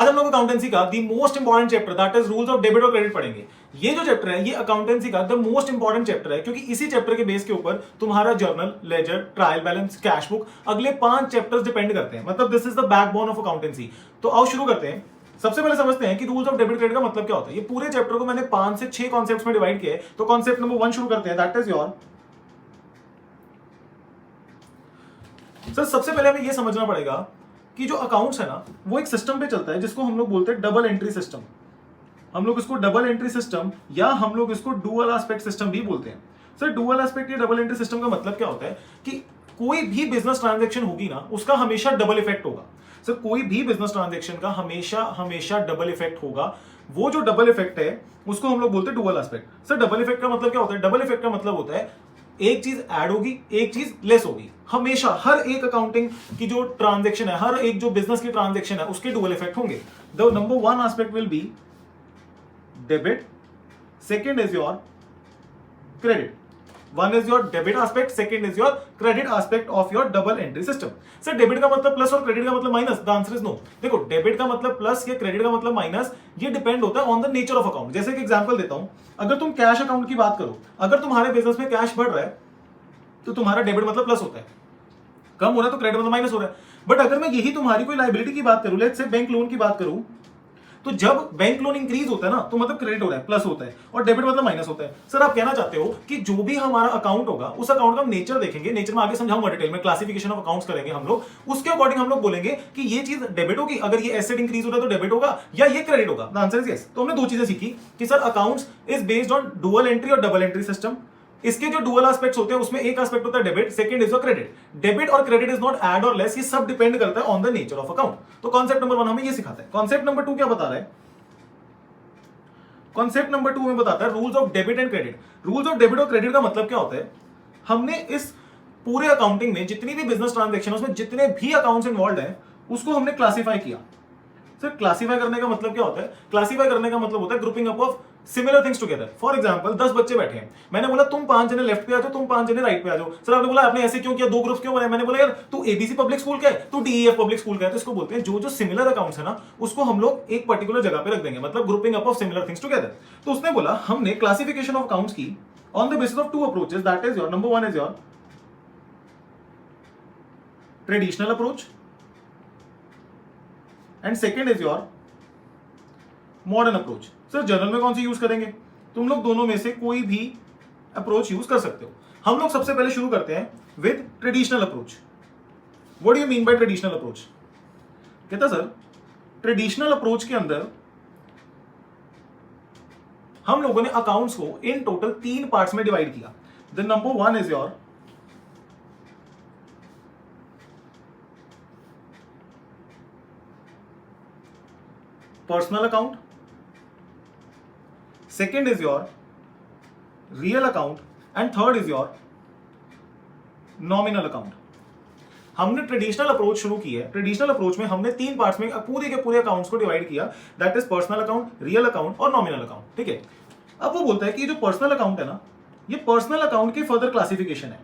आज हम लोग अकाउंटेंसी का the most important chapter that is rules of debit और क्रेडिट पढ़ेंगे। ये जो चैप्टर है ये अकाउंटेंसी का द मोस्ट इंपॉर्टेंट चैप्टर है, क्योंकि इसी चैप्टर के बेस के ऊपर तुम्हारा journal, ledger, trial balance, cash book, अगले 5 चैप्टर्स डिपेंड करते हैं। मतलब this is the backbone of accountancy. तो आओ शुरू करते हैं। सबसे पहले समझते हैं कि रूल्स ऑफ डेबिट क्रेडिट का मतलब क्या होता है। ये पूरे चैप्टर को मैंने 5 से 6 कॉन्सेप्ट्स में डिवाइड किया है। तो कॉन्सेप्ट नंबर 1 शुरू करते हैं, दैट इज योर सर। सबसे पहले हमें यह समझना पड़ेगा कि जो अकाउंट्स है ना वो एक सिस्टम पे चलता है जिसको हम लोग बोलते हैं डबल एंट्री सिस्टम। हम लोग इसको डबल एंट्री सिस्टम या हम लोग इसको डुअल एस्पेक्ट सिस्टम भी बोलते हैं। सर डुअल एस्पेक्ट या डबल एंट्री सिस्टम का मतलब क्या होता है कि कोई भी बिजनेस ट्रांजैक्शन होगी ना उसका हमेशा डबल इफेक्ट होगा। सर कोई भी बिजनेस ट्रांजैक्शन का हमेशा हमेशा डबल इफेक्ट होगा। वो जो डबल इफेक्ट है उसको हम लोग बोलते हैं dual aspect. Sir double effect का मतलब क्या होता है? डबल इफेक्ट का मतलब होता है एक चीज ऐड होगी, एक चीज लेस होगी। हमेशा हर एक अकाउंटिंग की जो ट्रांजैक्शन है, हर एक जो बिजनेस की ट्रांजैक्शन है उसके डुअल इफेक्ट होंगे। The number 1 aspect will be debit, second is your credit. One is your debit aspect, second is your credit aspect of your double entry system. Sir debit का मतलब plus और credit का मतलब minus? The answer is no. देखो debit का मतलब plus या credit का मतलब माइनस, ये डिपेंड होता है on the nature of account. जैसे कि एग्जांपल देता हूं, अगर तुम कैश अकाउंट की बात करो, अगर तुम्हारे बिजनेस में कैश बढ़ रहा है तो तुम्हारा डेबिट मतलब प्लस होता है, कम हो रहा है तो क्रेडिट मतलब माइनस हो रहा है। बट अगर मैं यही तुम्हारी कोई लायबिलिटी की बात करूं, लेट्स से बैंक लोन की बात करूं, तो जब बैंक लोन इंक्रीज होता है ना तो मतलब क्रेडिट हो रहा है, प्लस होता है, और डेबिट मतलब माइनस होता है। सर आप कहना चाहते हो कि जो भी हमारा अकाउंट होगा उस अकाउंट का हम नेचर देखेंगे, नेचर में आगे समझाऊंगा डिटेल में, क्लासिफिकेशन ऑफ अकाउंट्स करेंगे हम लोग, उसके अकॉर्डिंग हम लोग बोलेंगे कि ये चीज डेबिट होगी, अगर ये एसेट इंक्रीज हो रहा है तो डेबिट होगा या ये क्रेडिट होगा। The answer is yes. तो हमने 2 चीजें सीखी कि sir accounts is based on dual entry और डबल एंट्री सिस्टम। इसके जो डुअल एस्पेक्ट्स होते हैं उसमें एक एस्पेक्ट होता है debit, second is your credit. Debit और क्रेडिट इज नॉट ऐड और लेस, ये सब डिपेंड करता है on the nature of account. तो कॉन्सेप्ट नंबर 1 हमें ये सिखाता है। कॉन्सेप्ट नंबर 2 क्या बता रहा है? कॉन्सेप्ट नंबर 2 में बताता है rules of debit and credit. Rules of debit और क्रेडिट का मतलब क्या होता है? हमने इस पूरे अकाउंटिंग में जितनी भी बिजनेस ट्रांजैक्शन उसमें जितने भी अकाउंट्स इन्वॉल्व हैं उसको हमने क्लासिफाई किया। सर क्लासिफाई करने का मतलब क्या होता है? क्लासिफाई करने का मतलब होता है grouping up of similar things together. For example 10 बच्चे बैठे हैं, मैंने बोला तुम 5 जने लेफ्ट पे आ जाओ, तुम 5 जने राइट पे आ जाओ। सर आपने बोला आपने ऐसे क्यों किया, 2 ग्रुप्स क्यों बनाए? मैंने बोला यार तू एबीसी पब्लिक स्कूल का है, तू डीईएफ पब्लिक स्कूल का है। तो इसको बोलते हैं जो जो सिमिलर अकाउंट्स है ना उसको हम लोग एक पर्टिकुलर जगह पे रख देंगे, मतलब grouping up of similar things together. तो उसने बोला हमने क्लासिफिकेशन ऑफ अकाउंट्स की on the basis of 2 approaches, that is your number 1 is your traditional approach and second is your modern approach. Sir journal में कौन सी यूज करेंगे? तुम लोग दोनों में से कोई भी अप्रोच यूज कर सकते हो। हम लोग सबसे पहले शुरू करते हैं with traditional approach. What do you mean by traditional approach? कहता सर ट्रेडिशनल अप्रोच के अंदर हम लोगों ने अकाउंट्स को इन टोटल 3 पार्ट्स में डिवाइड किया। The number 1 is your personal account, second is your real account and third is your nominal account। हमने ट्रेडिशनल अप्रोच शुरू की है। ट्रेडिशनल अप्रोच में हमने 3 पार्ट्स में पूरे के पूरे अकाउंट्स को डिवाइड किया, that is personal account, real account और नॉमिनल अकाउंट। ठीक है, अब वो बोलता है कि जो पर्सनल अकाउंट है ना, ये पर्सनल अकाउंट की फर्दर क्लासिफिकेशन है।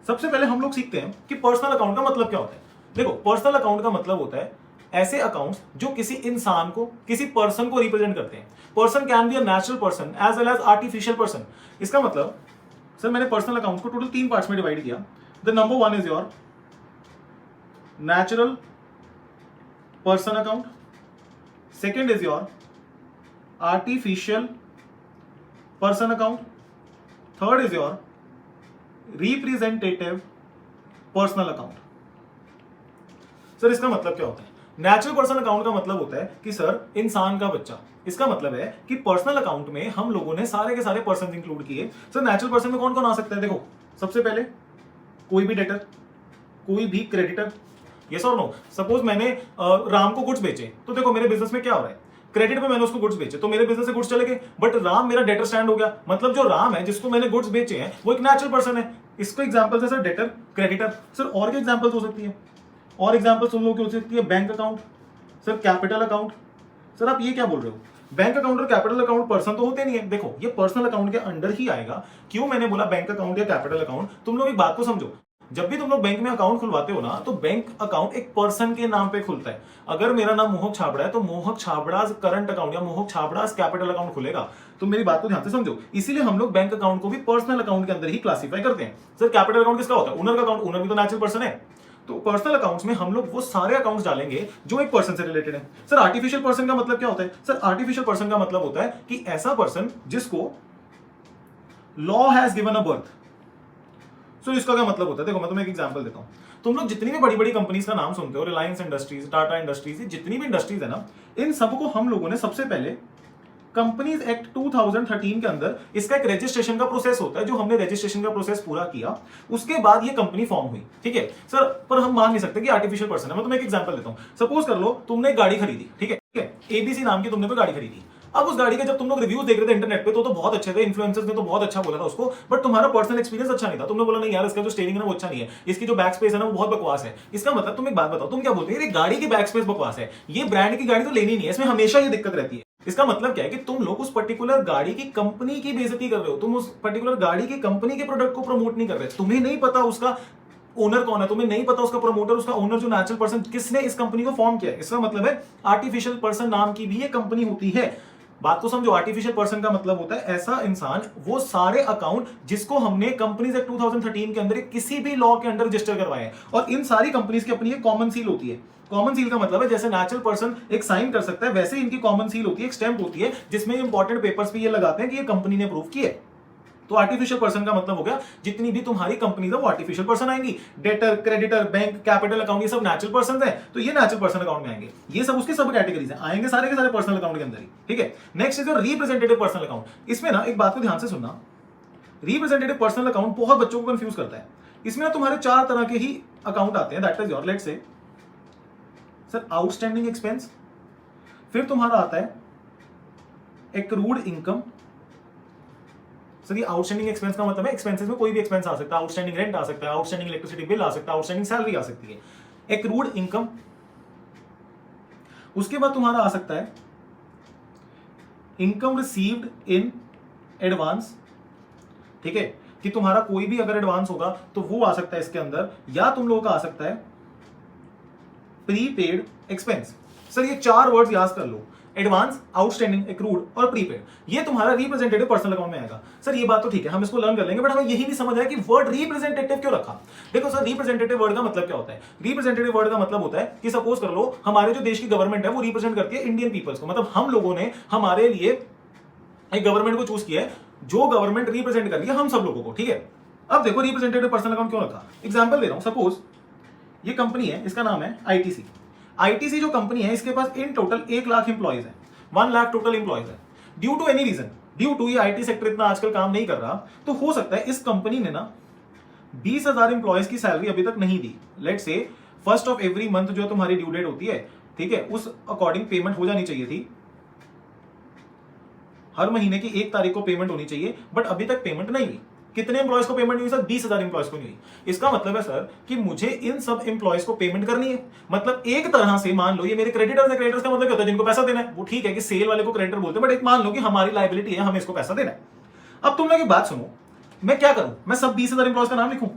सबसे पहले हम लोग सीखते हैं कि पर्सनल अकाउंट का मतलब क्या होता है। देखो पर्सनल अकाउंट का मतलब होता है ऐसे अकाउंट्स जो किसी इंसान को, किसी पर्सन को रिप्रेजेंट करते हैं। Person can be a natural person as well as artificial person. इसका मतलब सर मैंने पर्सनल अकाउंट्स को टोटल 3 पार्ट्स में डिवाइड किया। The number 1 is your natural person account, second is your artificial person account, third is your representative personal account. Sir इसका मतलब क्या होता है? नेचुरल पर्सन अकाउंट का मतलब होता है कि सर इंसान का बच्चा। इसका मतलब है कि पर्सनल अकाउंट में हम लोगों ने सारे के सारे पर्सन इंक्लूड किए। सर नेचुरल पर्सन में कौन कौन आ सकता है? देखो सबसे पहले कोई भी डेटर, कोई भी क्रेडिटर। यस और नो? सपोज मैंने राम को गुड्स बेचे, तो देखो मेरे बिजनेस में क्या हो रहा है, क्रेडिट पे मैंने उसको गुड्स बेचे तो मेरे बिजनेस से गुड्स चले गए, बट राम मेरा डेटर स्टैंड हो गया। मतलब जो राम है जिसको मैंने गुड्स बेचे हैं वो एक नेचुरल पर्सन है। इसको एग्जांपल है सर डेटर, क्रेडिटर। सर और क्या एग्जांपल्स हो सकती है? और एग्जांपल्स उन लोगों की हो सकती है bank account, sir capital account. Sir आप ये क्या बोल रहे हो? बैंक अकाउंट और कैपिटल अकाउंट पर्सन तो होते नहीं है। देखो ये पर्सनल अकाउंट के अंडर ही आएगा। क्यों मैंने बोला बैंक अकाउंट या कैपिटल अकाउंट? तुम लोग एक बात को समझो, जब भी तुम लोग बैंक में अकाउंट खुलवाते हो ना, तो बैंक अकाउंट एक पर्सन के नाम पे खुलता है। अगर मेरा नाम मोहक छाबड़ा है तो मोहक छाबड़ा करंट अकाउंट या मोहक छाबड़ा कैपिटल अकाउंट खुलेगा। तो मेरी बात को ध्यान से समझो, इसीलिए हम लोग बैंक अकाउंट को भी पर्सनल अकाउंट के अंदर ही क्लासिफाई करते हैं। सर कैपिटल अकाउंट किसका होता है? ओनर का अकाउंट। ओनर भी तो नेचुरल पर्सन है। तो पर्सनल अकाउंट्स में हम लोग वो सारे अकाउंट्स डालेंगे जो एक पर्सन से रिलेटेड है। सर आर्टिफिशियल पर्सन का मतलब क्या होता है? सर आर्टिफिशियल पर्सन का मतलब होता है कि ऐसा पर्सन जिसको law has given a birth. So इसका क्या मतलब होता है? देखो मैं तुम्हें एक एग्जांपल देता हूं। तुम लोग जितनी भी बड़ी बड़ी कंपनीज का नाम सुनते हो, रिलायंस इंडस्ट्रीज, टाटा इंडस्ट्रीज, जितनी भी इंडस्ट्रीज है ना, इन सबको हम लोगों ने सबसे पहले कंपनीज एक्ट 2013 के अंदर इसका एक रजिस्ट्रेशन का प्रोसेस होता है। जो हमने रजिस्ट्रेशन का प्रोसेस पूरा किया, उसके बाद ये कंपनी फॉर्म हुई। ठीक है सर, पर हम मान नहीं सकते कि आर्टिफिशियल पर्सन है। मैं तुम्हें एक एग्जांपल देता हूं। सपोज कर लो तुमने एक गाड़ी खरीदी, ठीक है, एबीसी नाम की तुमने कोई गाड़ी खरीदी। अब उस गाड़ी के जब तुम लोग रिव्यूज देख रहे थे इंटरनेट पे, तो बहुत अच्छे थे, इन्फ्लुएंसर्स ने तो बहुत अच्छा बोला था उसको, बट तुम्हारा पर्सनल एक्सपीरियंस अच्छा नहीं था। तुमने बोला नहीं यार, इसका जो स्टीयरिंग है ना वो अच्छा नहीं है, इसकी जो बैक स्पेस है ना वो बहुत बकवास है। इसका मतलब तुम एक बात बताओ, तुम क्या बोलते हो? ये गाड़ी की बैक स्पेस बकवास है, ये ब्रांड की गाड़ी तो लेनी नहीं है, इसमें हमेशा ये दिक्कत रहती है। इसका मतलब क्या है कि तुम लोग उस पर्टिकुलर गाड़ी की कंपनी की बेइज्जती कर रहे हो, तुम उस पर्टिकुलर गाड़ी की कंपनी के प्रोडक्ट को प्रमोट नहीं कर रहे। तुम्हें नहीं पता उसका ओनर कौन है, तुम्हें नहीं पता उसका प्रमोटर, उसका ओनर जो नेचुरल पर्सन, किसने इस कंपनी को फॉर्म किया है। इसका मतलब है आर्टिफिशियल पर्सन नाम की भी ये कंपनी होती है। बात को समझो, आर्टिफिशियल पर्सन का मतलब होता है ऐसा इंसान, वो सारे अकाउंट जिसको हमने कंपनीज एक्ट 2013 के अंदर किसी भी लॉ के अंदर रजिस्टर करवाए हैं। और इन सारी कंपनीज की अपनी एक कॉमन सील होती है। कॉमन सील का मतलब है जैसे नेचुरल पर्सन एक साइन कर सकता है, वैसे इनकी कॉमन सील होती है, एक स्टैंप होती है, जिसमें इंपॉर्टेंट पेपर्स पे ये लगाते हैं कि ये कंपनी ने अप्रूव किया है। तो आर्टिफिशियल पर्सन का मतलब हो गया जितनी भी तुम्हारी कंपनीज है वो आर्टिफिशियल पर्सन आएंगी। Debtor, creditor, bank, capital account, ये सब नेचुरल पर्सन है, तो ये नेचुरल पर्सन अकाउंट में आएंगे। ये सब उसकी सब कैटेगरीज हैं, आएंगे सारे के सारे पर्सनल अकाउंट के अंदर ही। ठीक है, next is your representative personal account. इसमें ना एक बात को ध्यान से सुनना, रिप्रेजेंटेटिव पर्सनल अकाउंट बहुत बच्चों को कंफ्यूज करता है। इसमें ना तुम्हारे 4 तरह के ही अकाउंट आते हैं। That is your, let's say sir outstanding expense, फिर तुम्हारा आता है एक्रूड इनकम। सर ये आउटस्टैंडिंग एक्सपेंस का मतलब है एक्सपेंसेस में कोई भी एक्सपेंस आ सकता है, आउटस्टैंडिंग रेंट आ सकता है, आउटस्टैंडिंग इलेक्ट्रिसिटी बिल आ सकता है, आउटस्टैंडिंग सैलरी आ सकती है। Accrued income. उसके बाद तुम्हारा आ सकता है इनकम रिसीव्ड इन एडवांस। ठीक है, कि तुम्हारा कोई भी अगर एडवांस होगा तो वो आ सकता है इसके अंदर, या तुम लोगों का आ सकता है प्रीपेड एक्सपेंस। सर ये 4 वर्ड्स याद कर लो, एडवांस, आउटस्टैंडिंग, एक्रूड और प्रीपेड। ये तुम्हारा रिप्रेजेंटेटिव पर्सनल अकाउंट में आएगा। सर ये बात तो ठीक है, हम इसको लर्न कर लेंगे, बट हमें यही नहीं समझ आया कि वर्ड रिप्रेजेंटेटिव क्यों रखा। देखो सर, रिप्रेजेंटेटिव वर्ड का मतलब क्या होता है? रिप्रेजेंटेटिव वर्ड का मतलब होता है कि सपोज कर लो हमारे जो देश की गवर्नमेंट है वो रिप्रेजेंट करती है इंडियन पीपल्स को। मतलब हम लोगों ने हमारे लिए एक गवर्नमेंट को चूज किया है, जो गवर्नमेंट रिप्रेजेंट कर रही है हम सब लोगों को। ठीक है, अब देखो रिप्रेजेंटेटिव पर्सनल अकाउंट क्यों रखा। एग्जाम्पल दे रहा हूं, सपोज ये कंपनी है, इसका नाम है आईटीसी। आईटीसी जो कंपनी है, इसके पास इन टोटल 1 लाख इंप्लॉइज है, 1 लाख टोटल इंप्लॉइज है। Due to any reason, due to ये आईटी सेक्टर इतना आजकल काम नहीं कर रहा, तो हो सकता है इस कंपनी ने ना 20,000 इंप्लॉइज की सैलरी अभी तक नहीं दी। Let's say first of every month जो तुम्हारी ड्यू डेट होती है, ठीक है, उस अकॉर्डिंग पेमेंट हो जानी चाहिए थी। हर महीने की 1 तारीख को पेमेंट होनी चाहिए, बट अभी तक पेमेंट नहीं हुई। कितने एम्प्लॉयज को पेमेंट हुई सर? 20,000 एम्प्लॉयज को नहीं हुई। इसका मतलब है सर कि मुझे इन सब एम्प्लॉयज को पेमेंट करनी है। मतलब एक तरह से मान लो ये मेरे क्रेडिटर्स है। क्रेडिटर्स का मतलब क्या होता है? जिनको पैसा देना है। वो ठीक है कि सेल वाले को क्रेडिटर बोलते हैं, बट एक मान लो कि हमारी लायबिलिटी है, हमें इसको पैसा देना है। अब तुम लोग एक बात सुनो, मैं क्या करूं? मैं सब 20,000 एम्प्लॉयज का नाम लिखूं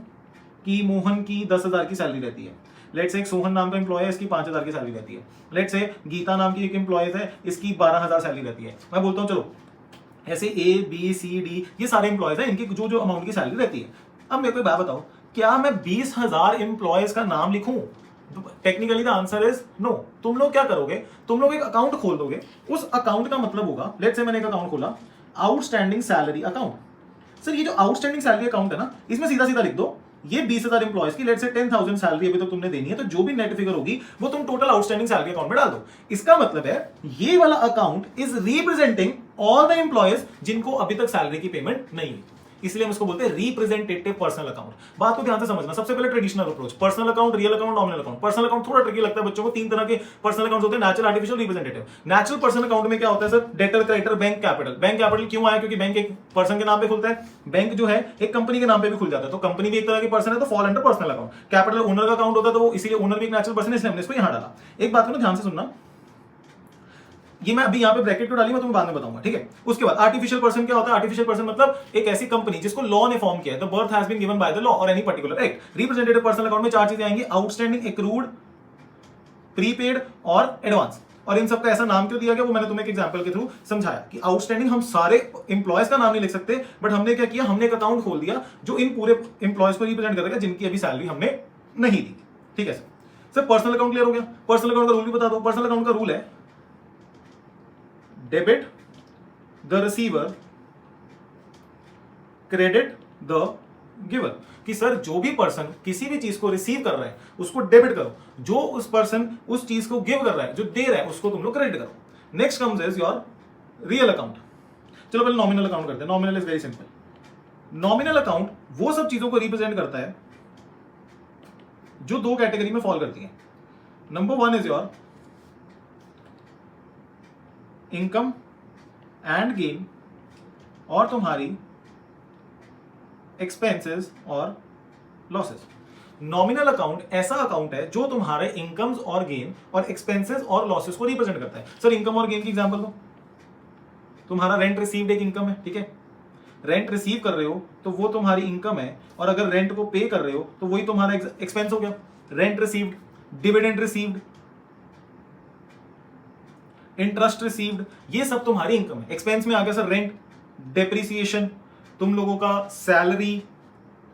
कि मोहन की 10,000 की सैलरी रहती है। लेट से एक सोहन नाम का एम्प्लॉय है, इसकी 5,000 की सैलरी रहती है। लेट से गीता नाम की एक एम्प्लॉय है, इसकी 12,000 सैलरी रहती है। मैं बोलता हूं चलो ऐसे ए बी सी डी ये सारे एम्प्लॉयज हैं, इनकी जो जो अमाउंट की सैलरी रहती है। अब मेरे को एक बात बताओ, क्या मैं 20,000 एम्प्लॉयज का नाम लिखूं? Technically the answer is no. तुम लोग क्या करोगे? तुम लोग एक अकाउंट खोल दोगे। उस अकाउंट का मतलब होगा, लेट्स से मैंने एक अकाउंट खोला, आउटस्टैंडिंग सैलरी अकाउंट। सर ये जो आउटस्टैंडिंग सैलरी अकाउंट है ना, इसमें सीधा सीधा लिख दो ये 20,000 एम्प्लॉयज की लेट से 10,000 सैलरी अभी तो तुमने देनी है, तो जो भी नेट फिगर होगी वो तुम टोटल आउटस्टैंडिंग सैलरी अकाउंट में डाल दो। इसका मतलब है ये वाला account is representing all the employees जिनको अभी तक सैलरी की पेमेंट नहीं हुई, इसलिए हम इसको बोलते हैं रिप्रेजेंटेटिव पर्सनल अकाउंट। बात को ध्यान से समझना। सबसे पहले traditional approach, personal account, real account, nominal account. Personal account थोड़ा ट्रिकी लगता है बच्चों को। 3 तरह के पर्सनल अकाउंट होते हैं, natural, artificial, representative. Natural personal account में क्या होता है sir? Debtor, creditor, bank, capital. Bank capital क्यों आया? क्योंकि बैंक एक पर्सन के नाम पे खुलता है, बैंक जो है एक कंपनी के नाम पे भी खुल जाता है, तो कंपनी भी एक तरह की पर्सन है, तो fall under personal account. Capital owner का अकाउंट होता है, तो वो इसीलिए ओनर भी एक नेचुरल पर्सन है, इसलिए हमने इसको यहां डाला। एक बात को ध्यान से सुनना, ये मैं अभी यहाँ पे ब्रैकेट को डाली, मैं तुम्हें बाद में बताऊंगा, ठीक है। उसके बाद आर्टिफिशियल पर्सन क्या होता है? आर्टिफिशियल पर्सन मतलब एक ऐसी कंपनी जिसको लॉ ने फॉर्म किया है, the birth has been given by the law और any particular act. Representative personal account में चार चीजें आएंगी, आउटस्टैंडिंग, एक्रूड, प्रीपेड और एडवांस। और इन सबका ऐसा नाम क्यों दिया गया वो मैंने तुम्हें एक एग्जांपल के थ्रू समझाया कि आउटस्टैंडिंग हम सारे इंप्लॉयज का नाम नहीं लिख सकते, बट हमने क्या किया, हमने एक अकाउंट खोल दिया जो इन पूरे इंप्लॉयज को रिप्रेजेंट करेगा जिनकी अभी सैलरी हमने नहीं दी, ठीक है सर। पर्सनल अकाउंट क्लियर हो गया। पर्सनल अकाउंट का रूल भी बता दो। पर्सनल अकाउंट का रूल है debit the receiver, credit the giver. कि सर जो भी पर्सन किसी भी चीज को रिसीव कर रहा है उसको डेबिट करो, जो उस पर्सन उस चीज को गिव कर रहा है, जो दे रहा है, उसको तुम लोग क्रेडिट करो। Next comes is your real account. चलो पहले नॉमिनल अकाउंट करते हैं। Nominal is very simple. Nominal account वो सब चीजों को रिप्रेजेंट करता है जो दो कैटेगरी में फॉल करती है। Number one is your income and gain और तुम्हारी एक्सपेंसेस और लॉसेस। नॉमिनल अकाउंट ऐसा अकाउंट है जो तुम्हारे इनकम्स और गेन और एक्सपेंसेस और लॉसेस को रिप्रेजेंट करता है। सर इनकम और गेन की एग्जांपल दो। तुम्हारा रेंट रिसीव्ड एक इनकम है, ठीक है। रेंट रिसीव कर रहे हो तो वो तुम्हारी इनकम है, और अगर रेंट को पे कर रहे हो तो वही तुम्हारा एक्सपेंस हो गया। Rent received, dividend received, interest received, ये सब तुम्हारी इनकम है। एक्सपेंस में आ गया सर रेंट, डेप्रिसिएशन, तुम लोगों का सैलरी,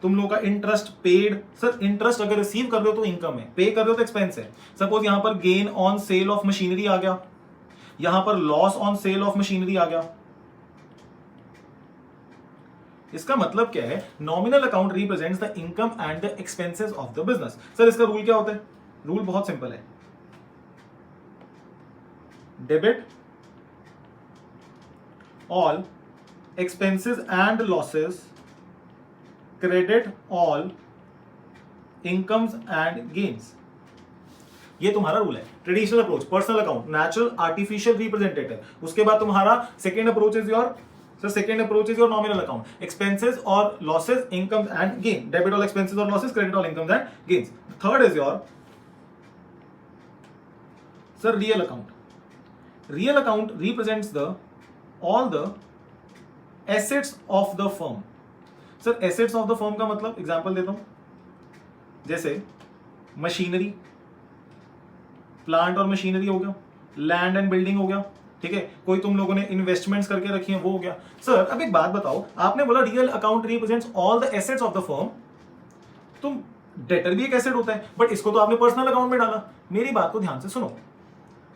तुम लोगों का इंटरेस्ट पेड। सर इंटरेस्ट अगर रिसीव कर रहे हो तो इनकम है, पे कर रहे हो तो एक्सपेंस है। सपोज यहां पर gain on sale of machinery आ गया, यहां पर loss on sale of machinery आ गया। इसका मतलब क्या है? Nominal account represents the income and the expenses of the business. Sir इसका रूल क्या होता है? रूल बहुत सिंपल है, debit all expenses and losses, credit all incomes and gains। ये तुम्हारा रूल है। Traditional approach, personal account, natural, artificial, representative. उसके बाद तुम्हारा second approach is your, sir second approach is your nominal account, expenses और losses, incomes and gain, debit all expenses और losses, credit all incomes and gains. Third is your sir real account. Real account represents the all the assets of the firm. Sir assets of the firm का मतलब example देता हूं, जैसे machinery, plant और machinery हो गया, land and building हो गया, ठीक है। कोई तुम लोगों ने इन्वेस्टमेंट्स करके रखी है वो हो गया। सर अब एक बात बताओ, आपने बोला real account represents all the assets of the firm, तुम डेटर भी एक एसेट होता है, बट इसको तो आपने पर्सनल अकाउंट में डाला। मेरी बात को ध्यान से सुनो,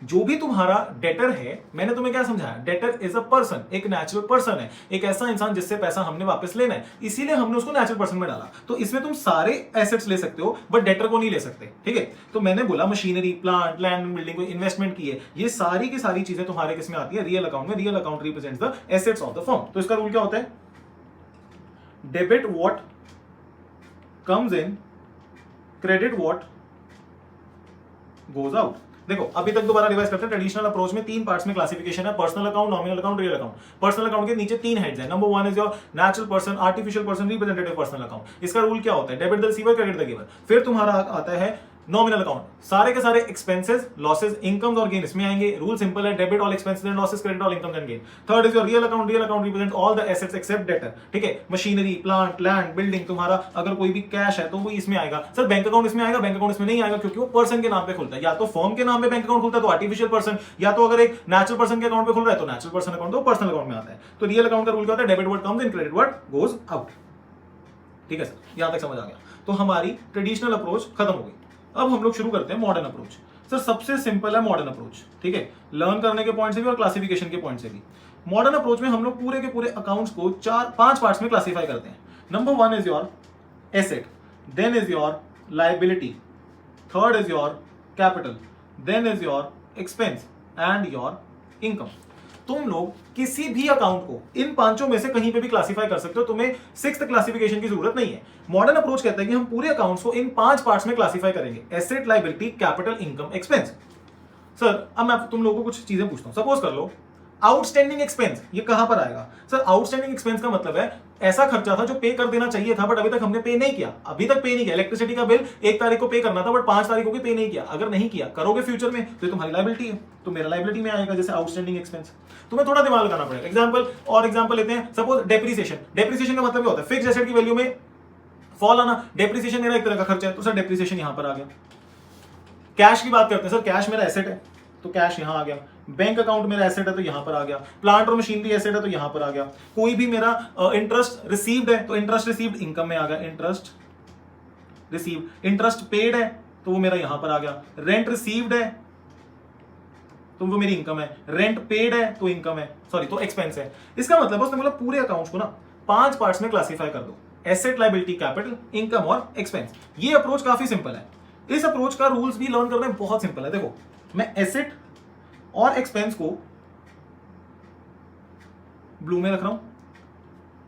जो भी तुम्हारा डेटर है, मैंने तुम्हें क्या समझाया? डेटर इज अ पर्सन, एक नेचुरल पर्सन है, एक ऐसा इंसान जिससे पैसा हमने वापस लेना है, इसीलिए हमने उसको नेचुरल पर्सन में डाला। तो इसमें तुम सारे एसेट्स ले सकते हो बट डेटर को नहीं ले सकते, ठीक है। तो मैंने बोला मशीनरी, प्लांट, लैंड, बिल्डिंग को इन्वेस्टमेंट की है, ये सारी की सारी चीजें तुम्हारे किसमें आती है? रियल अकाउंट में। Real account represents the assets of the firm. तो इसका रूल क्या होता है? Debit what comes in, credit what goes out. देखो अभी तक दोबारा रिवाइज करते हैं। ट्रेडिशनल अप्रोच में तीन पार्ट्स में क्लासिफिकेशन है, personal account, nominal account, real account. Personal account के नीचे तीन हेड्स हैं। Number one is your natural person, artificial person, representative personal account. इसका रूल क्या होता है? Debit the receiver, credit the giver. फिर तुम्हारा आता है नॉमिनल अकाउंट, सारे के सारे एक्सपेंसेस, लॉसेस, इनकम्स और गेन इसमें आएंगे। रूल सिंपल है, debit all expenses and losses, credit all incomes and gain. Third is your real account. Real account represent all the assets except debtor, ठीक है। Machinery, plant, land, building, तुम्हारा अगर कोई भी कैश है तो वो इसमें आएगा। सर बैंक अकाउंट इसमें आएगा? बैंक अकाउंट इसमें नहीं आएगा क्योंकि वो पर्सन के नाम पे खुलता है। या तो फर्म के नाम पे बैंक अकाउंट खुलता है तो आर्टिफिशियल पर्सन, या तो अगर एक नेचुरल पर्सन के अकाउंट पे खुल रहा है तो नेचुरल पर्सन अकाउंट, तो पर्सनल अकाउंट में आता है। तो रियल अकाउंट का रूल क्या होता है? Debit what comes in, credit what goes out, ठीक है सर। यहां तक समझ आ गया। तो हमारी ट्रेडिशनल अप्रोच खत्म हो गई। अब हम लोग शुरू करते हैं मॉडर्न अप्रोच। सर सबसे सिंपल है मॉडर्न अप्रोच, ठीक है, लर्न करने के पॉइंट से भी और क्लासिफिकेशन के पॉइंट से भी। मॉडर्न अप्रोच में हम लोग पूरे के पूरे अकाउंट्स को पांच पार्ट्स में क्लासिफाई करते हैं। Number one is your asset, then is your liability, third is your capital, then is your expense and your income. तुम लोग किसी भी अकाउंट को इन पांचों में से कहीं पे भी क्लासिफाई कर सकते हो, तुम्हें सिक्स्थ क्लासिफिकेशन की जरूरत नहीं है। मॉडर्न अप्रोच कहता है कि हम पूरे अकाउंट्स को इन पांच पार्ट्स में क्लासिफाई करेंगे, asset, liability, capital, income, expense. Sir अब मैं तुम लोगों को कुछ चीजें पूछता हूं। सपोज कर लो आउटस्टैंडिंग एक्सपेंस ये कहां पर आएगा सर? आउटस्टैंडिंग एक्सपेंस का मतलब है ऐसा खर्चा था जो पे कर देना चाहिए था बट अभी तक हमने पे नहीं किया, अभी तक पे नहीं किया। इलेक्ट्रिसिटी का बिल 1 तारीख को पे करना था बट 5 तारीख को भी पे नहीं किया। अगर नहीं किया, करोगे फ्यूचर में तो तुम्हारी लायबिलिटी है, तो मेरा लायबिलिटी में आएगा जैसे आउटस्टैंडिंग एक्सपेंस। तुम्हें थोड़ा दिमाग लगाना पड़ेगा। एग्जांपल लेते हैं, सपोज डेप्रिसिएशन। डेप्रिसिएशन का मतलब क्या होता है? फिक्स एसेट की वैल्यू में फॉल आना। डेप्रिसिएशन मेरा एक तरह का खर्चा है, तो सर डेप्रिसिएशन यहां पर आ गया। कैश की बात करते हैं, सर कैश मेरा एसेट है तो कैश यहां आ गया। बैंक अकाउंट मेरा एसेट है तो यहां पर आ गया। प्लांट और मशीनरी एसेट है तो यहां पर आ गया। कोई भी मेरा इंटरेस्ट रिसीव्ड है तो इंटरेस्ट रिसीव्ड इनकम में आ गया। इंटरेस्ट रिसीव्ड, इंटरेस्ट पेड है तो वो मेरा यहां पर आ गया। रेंट रिसीव्ड है तो वो मेरी इनकम है। रेंट पेड है तो इनकम है, सॉरी तो एक्सपेंस है। इसका मतलब उसने मतलब पूरे अकाउंट्स को ना 5 पार्ट्स में क्लासिफाई कर दो, एसेट, लायबिलिटी, कैपिटल, इनकम और एक्सपेंस। ये अप्रोच काफी सिंपल है। इस अप्रोच का रूल्स भी लर्न करना बहुत सिंपल है। देखो मैं एसेट और एक्सपेंस को ब्लू में रख रहा हूं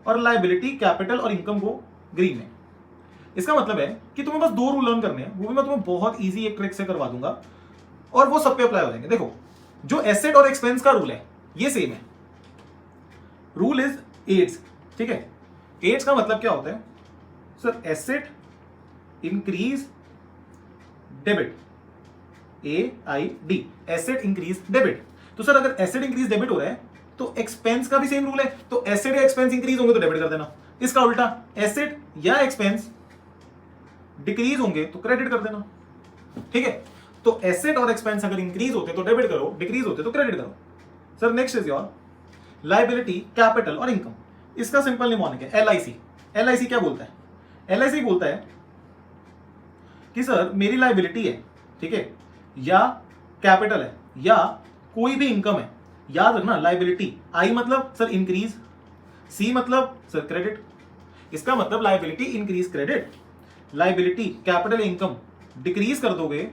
और लायबिलिटी, कैपिटल और इनकम को ग्रीन में। इसका मतलब है कि तुम्हें बस 2 रूल लर्न करने हैं, वो भी मैं तुम्हें बहुत इजी एक ट्रिक से करवा दूंगा और वो सब पे अप्लाई हो जाएंगे। देखो जो एसेट और एक्सपेंस का रूल है ये सेम है। रूल इज एड्स, ठीक है। एड्स का मतलब क्या होता है sir? Asset increase debit, AID, asset increase debit. तो सर अगर एसेट इंक्रीज डेबिट हो रहा है तो एक्सपेंस का भी सेम रूल है, तो एसेट या एक्सपेंस इंक्रीज होंगे तो डेबिट कर देना। इसका उल्टा, एसेट या एक्सपेंस डिक्रीज होंगे तो क्रेडिट कर देना, ठीक है। तो एसेट और एक्सपेंस अगर इंक्रीज होते तो डेबिट करो, डिक्रीज होते तो क्रेडिट करो। Sir next is your liability, capital और इनकम। इसका सिंपल निमोनिक है LIC। LIC क्या बोलता है? LIC बोलता है कि सर मेरी लायबिलिटी है, ठीक है, या कैपिटल है या कोई भी इनकम है। याद रखना लायबिलिटी, I मतलब सर इंक्रीज, C मतलब सर क्रेडिट। इसका मतलब liability increase credit, liability, capital, income decrease कर दोगे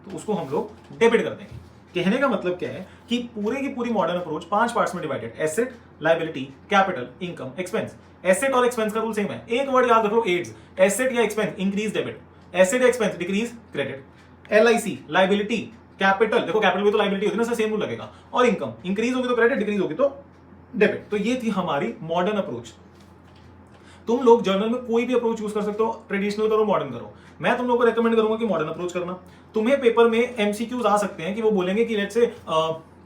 तो उसको हम लोग डेबिट कर देंगे। कहने का मतलब क्या है कि पूरे की पूरी मॉडर्न अप्रोच 5 पार्ट्स में divided, asset, liability, capital, income, expense. Asset और एक्सपेंस का रूल सेम है। एक वर्ड याद रख लो, एड्स। एसेट या एक्सपेंस इंक्रीज डेबिट, एसेट या expense decrease credit. LIC liability, capital, देखो कैपिटल भी तो लायबिलिटी होती है ना, सेम रूल लगेगा। और इनकम इंक्रीज होगी तो क्रेडिट, डिक्रीज होगी तो डेबिट। तो ये थी हमारी मॉडर्न अप्रोच। तुम लोग जर्नल में कोई भी अप्रोच यूज कर सकते हो, ट्रेडिशनल करो, मॉडर्न करो। मैं तुम लोगों को रेकमेंड करूंगा कि मॉडर्न अप्रोच करना। तुम्हें पेपर में MCQs आ सकते हैं कि वो बोलेंगे कि let's say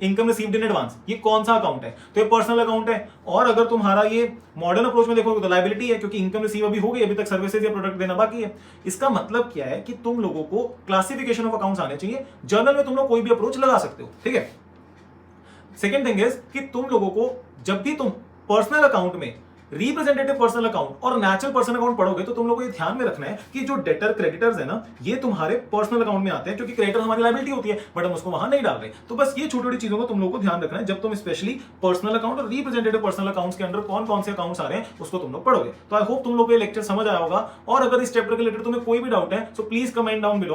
income received in advance, ये कौन सा अकाउंट है? तो ये पर्सनल अकाउंट है। और अगर तुम्हारा ये मॉडर्न अप्रोच में देखोगे तो लायबिलिटी है, क्योंकि इनकम रिसीव अभी हो गई, अभी तक सर्विसेज या प्रोडक्ट देना बाकी है। इसका मतलब क्या है कि तुम लोगों को क्लासिफिकेशन ऑफ अकाउंट्स आने चाहिए। जर्नल में तुम लोग कोई भी अप्रोच लगा सकते हो, ठीक है। सेकेंड थिंग इज कि तुम लोगों को जब भी तुम पर्सनल अकाउंट में रिप्रेजेंटेटिव पर्सनल अकाउंट और नेचुरल पर्सनल अकाउंट पढ़ोगे तो तुम लोगों को ये ध्यान में रखना है कि जो डेटर क्रेडिटर्स है ना, ये तुम्हारे पर्सनल अकाउंट में आते हैं, क्योंकि क्रेडिटर हमारी लायबिलिटी होती है बट हम उसको वहां नहीं डाल रहे। तो बस ये छोटी छोटी चीजों को तुम लोगों को ध्यान रखना है जब तुम स्पेशली पर्सनल अकाउंट और रिप्रेजेंटेटिव पर्सनल अकाउंट्स के अंदर कौन कौन से अकाउंट्स आ रहे हैं उसको तुम लोग पढ़ोगे। तो आई होप तुम लोग को ये लेक्चर समझ आया होगा। और अगर इस चैप्टर के रिलेटेड तुम्हें कोई भी डाउट है तो प्लीज कमेंट डाउन बिलो।